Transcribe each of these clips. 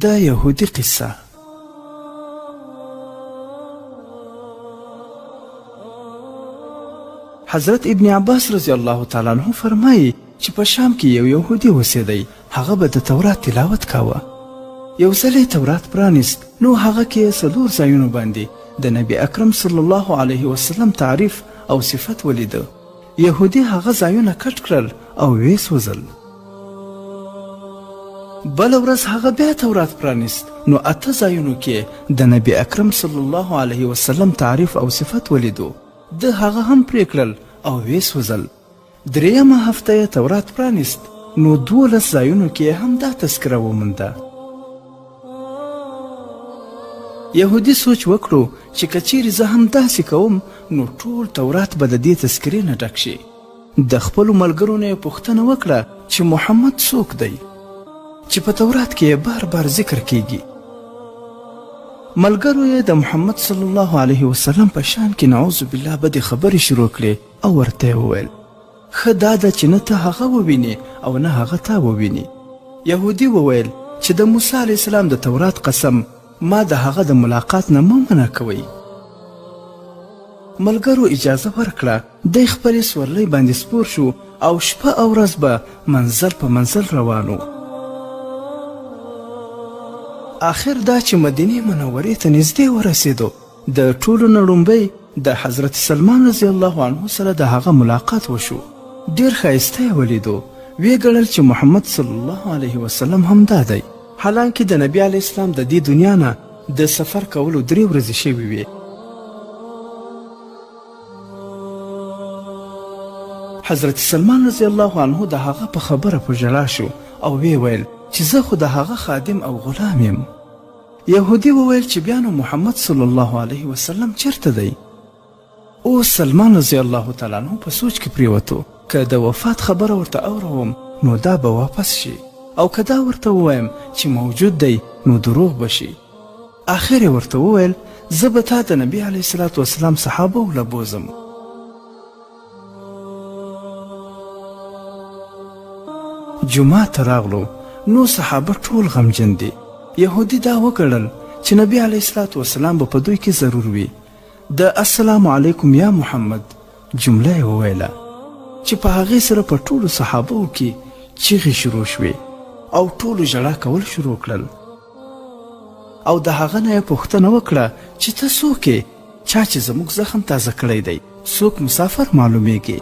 د یهودي قصه. حضرت ابن عباس رضی الله تعالی عنہ فرمایي چې په شام کې یو یهودي اوسېدی. هغه به د تورات تلاوت کاوه. یو ځل یې تورات پرانیست، نو هغه کې 4 ځایونو باندې د نبی اکرم صلی الله علیه وسلم تعریف او صفت ولیده. یهودي هغه ځایونه کټ کړل او ویې سوځل. بله ورځ هغه بیا تورات پرانیست، نو 8 ځایونو کې د نبی اکرم صلی الله علیه وسلم تعریف او صفت ولیدو. د هغه هم پرې کړل او ویې سوځل. درېیمه هفته یې تورات پرانیست، نو 12 ځایونو کې هم دا تذکره ومونده. یهودي سوچ وکړو چې که چیرې زه هم داسې کوم نو ټول تورات به د دې تذکرې نه ډک شي. د خپلو ملګرو نه یې پوښتنه وکړه چې محمد څوک دی چې په تورات کې یې بار بار ذکر کیږي. ملګرو یې د محمد صلی الله علیه وسلم په شان کې نعوذ بالله بدې خبرې شروع کړې او ورته یې وویل ښه دا ده چې نه ته هغه ووینې او نه هغه تا وویني. یهودي وویل چې د موسی علیه السلام د تورات قسم، ما د هغه د ملاقات نه مه منع کوئ. ملګرو اجازه ورکړه. دی خپلې سورلۍ باندې سپور شو او شپه او ورځ به منزل په منزل روانو. آخر دا چې مدینې منورې ته نږدې ورسېدو، د ټولو نه لومړی د حضرت سلمان رضی الله عنه سره د هغه ملاقات وشو. ډېر ښایسته یې ولیدو. ویې ګڼل چې محمد صلی الله علیه وسلم همدا دی، حالانکه د نبی علیه السلام د دې دنیا نه د سفر کولو 3 ورځې شوې وې. حضرت سلمان رضی الله عنه د هغه په خبره په ژړا شو او ویې ویل چې زه خو د هغه خادم او غلام یم. یهودي وویل چې بیا نو محمد صلی الله علیه وسلم چیرته دی؟ اوس سلمان رضی الله تعالی عنه په سوچ کې پریوتو. که د وفات خبره ورته اوروم نو دا به واپس شي، او که دا ورته ووایم چې موجود دی نو دروغ بشي. آخر یې ورته وویل زه به تا د نبي علیه الصلاة وسلام صحابه ولبوزم. جمعه ته راغلو، نو صحابه ټول غمجن دي. یهودي دا وګڼل چې نبی علیه الصلاة وسلام به په دوی کې ضرور وي. د السلام علیکم یا محمد جمله یې وویله چې په هغې سره په ټولو صحابهو کې چیغې شروع شوې او ټولو ژړا کول شروع کړل. او د هغه نه یې پوښتنه وکړه چې ته څوک یې؟ چا چې زموږ زخم تازه کړی دی؟ څوک مسافر معلومیږي؟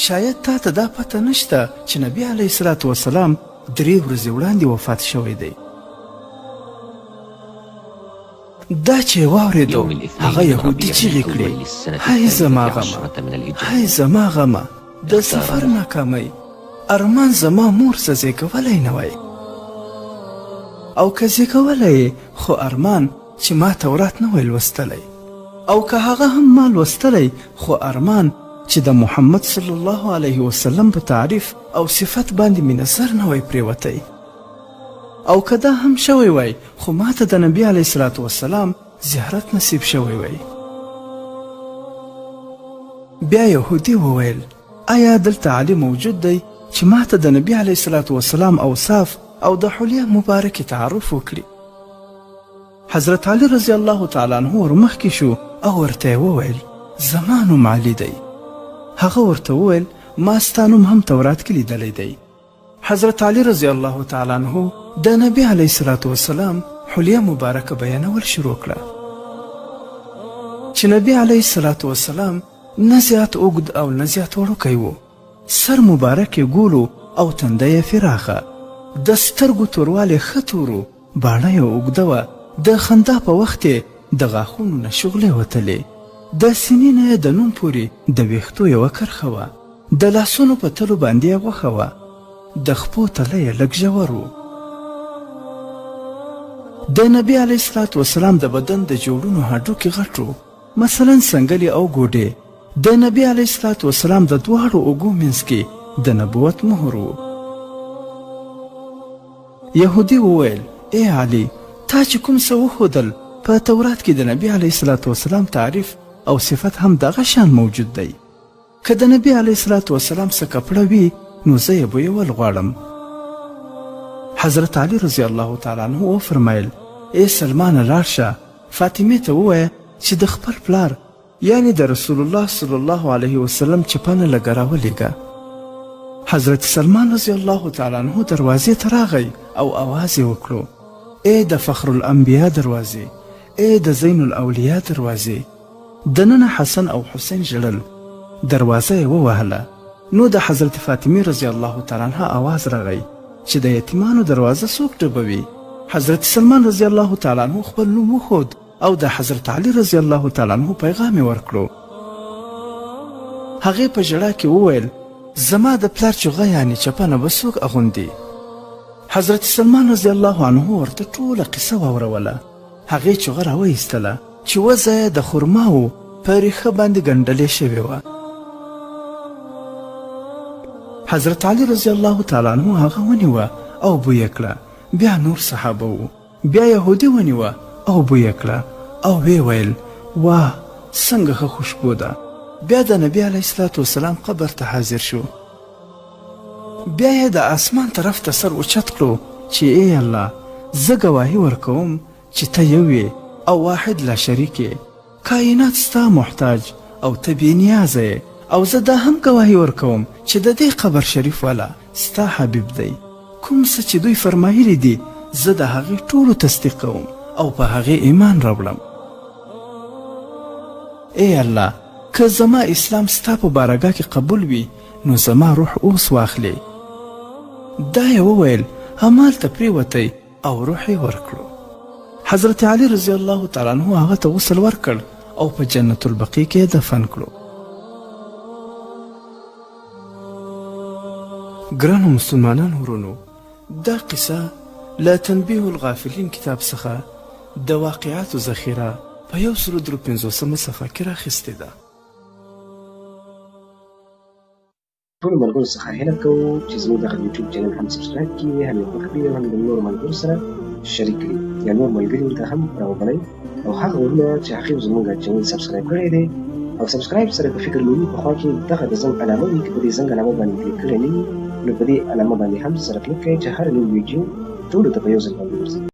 شاید تا ته دا پته نشته چې نبی علیه الصلاة وسلام 3 ورځې وړاندې وفات شوی دی. دا چې یې واورېدو هغه یهودي چیغې کړې هی زما غمه، هی زما غمه، د سفر ناکامۍ، ارمان زما مور څه زیږولی نه وی، او که زیږولی خو ارمان چې ما تورات نه وی لوستلی، او که هغه هم ما لوستلی خو ارمان چې د محمد صلی الله علیه وسلم په تعریف او صفت باندې مې نظر نه وی پریوتی، او که دا هم شوی وی خو ما ته د نبی علیه الصلاة وسلام زیارت نصیب شوی وی. بیا یهودي وویل آیا دلته علی موجود دی چې ما ته د نبی علیه الصلاة وسلام اوصاف او د حلیه مبارکې تعارف وکړي؟ حضرت علی رضی الله تعالی عنه ورمخکې شو او ورته وویل زما نوم علی دی. هغه ورته وویل ما ستا نوم هم تورات کې لیدلی دی. حضرت علی رضی الله تعالی عنه د نبی علیه الصلاة وسلام حلیه مبارکه بیانول شروع کړه چې نبی علیه الصلاة وسلام نه زیات اوږد او نه زیات وړوکی و. سر مبارک یې ګولو او تنده یې فراخه، د سترګو توروالی ښه تور و، باڼه یې اوږده وه، د خندا په وخت یې د غاښونو نه شغلې وتلې، د سینې نه یې د نوم پورې د ویښتو یوه کرښه وه، د لاسونو په تلو باندې یې غوښه وه، د خپو تله یې لږ ژور و. د نبی علیه الصلاة وسلام د بدن د جوړونو هډوکې غټ و، مثلا سنګلې او ګوډې. د نبی علیه الصلاة وسلام د 2 اوږو منځ کې د نبوت مهر و. یهودي وویل ای علی، تا چې کوم څه وښودل په تورات کې د نبی علیه الصلاة وسلام تعریف او صفت هم دغه شان موجود دی. که د نبی علیه الصلاة وسلام څه کپړه وي نو زه یې بویول غواړم. حضرت علی رضی الله تعالی عنہ وفرمایل ای سلمانه لاړ شه فاطمې ته ووایه چې د خپل پلار یعنی د رسول الله صلی الله علیه وسلم چپنه لږه راولېږه. حضرت سلمان رضی الله تعالی عنہ دروازې ته راغی او اواز یې وکړو ای د فخر الانبیا دروازې، ای د زین الاولیاء دروازې. دننه حسن او حسین ژړل، دروازه یې ووهله. نو د حضرت فاطمې رضی الله تعالی عنها آواز راغی چې د یتیمانو دروازه څوک ډبوي. حضرت سلمان رضی الله تعالی عنہ خپل نوم وښود او د حضرت علی رضی الله تعالی عنہ پیغام یې ورکړو. هغې په ژړا کې وویل زما د پلار چغه یعنې چپنه به څوک اغوندي. حضرت سلمان رضی الله عنه ورته ټوله قصه واوروله. هغې چغه راوایستله چې وزه یې د خرماو په ریښه باندې ګنډلې شوې وه. حضرت علی رضی الله تعالی عنه هغه ونیوه او بویه کړه. بیا نور صحابه وو، بیا یهودي ونیوه او بویه کړه او ویې ویل واه څنګه ښه خوشبو ده. بیا د نبی علیه الصلاة والسلام قبر ته حاضر شو. بیا یې د اسمان طرف ته سر اوچت کړو چې ای الله زه ګواهي ورکوم چې ته یو یې او واحد لا شریک یې، کائنات ستا محتاج او ته بې نیازه یې، او زه دا هم ګواهي ورکوم چې د دې قبر شریف والا ستا حبیب دی. کوم څه چې دوی فرمایلی دي زه د هغې ټولو تصدیق کوم او په هغې ایمان راوړم. ای الله که زما اسلام ستا په بارګاه کې قبول وي نو زما روح اوس واخلې. دا یې وویل همالته پرېوتی او روح یې ورکړو. حضرت علی رضی الله تعالی عنه هغه ته غسل ورکړ او په جنت البقیع کې دفن کړو. ګرانو مسلمانانو ورونو، دا قصه له تنبیه الغافلین کتاب څخه د واقعاتو ذخیره په 153 صفحه کې راخیستې ده. ټولو ملګرو څخه هیله کوو چې زموږ دغه یوټیوب چینل هم سبسکرایب کړي، هم یې خوښ کړي او هم د نورو ملګرو سره شریک کړي، یا نور ملګري ورته هم راوبلئ. او هغه ورونه چې هغې زموږ چینل سبسکرایب کړی دی او سبسکرایب سره که فکر لري په خوا کې دغه د زنګ علامه وي، که په دې زنګ علامه باندې کلیک کړی نه وي نو په دې علامه باندې هم سره کلیک کړئ چې هر نوی ویډیو ټولو ته په یو ځل باندې ورځي.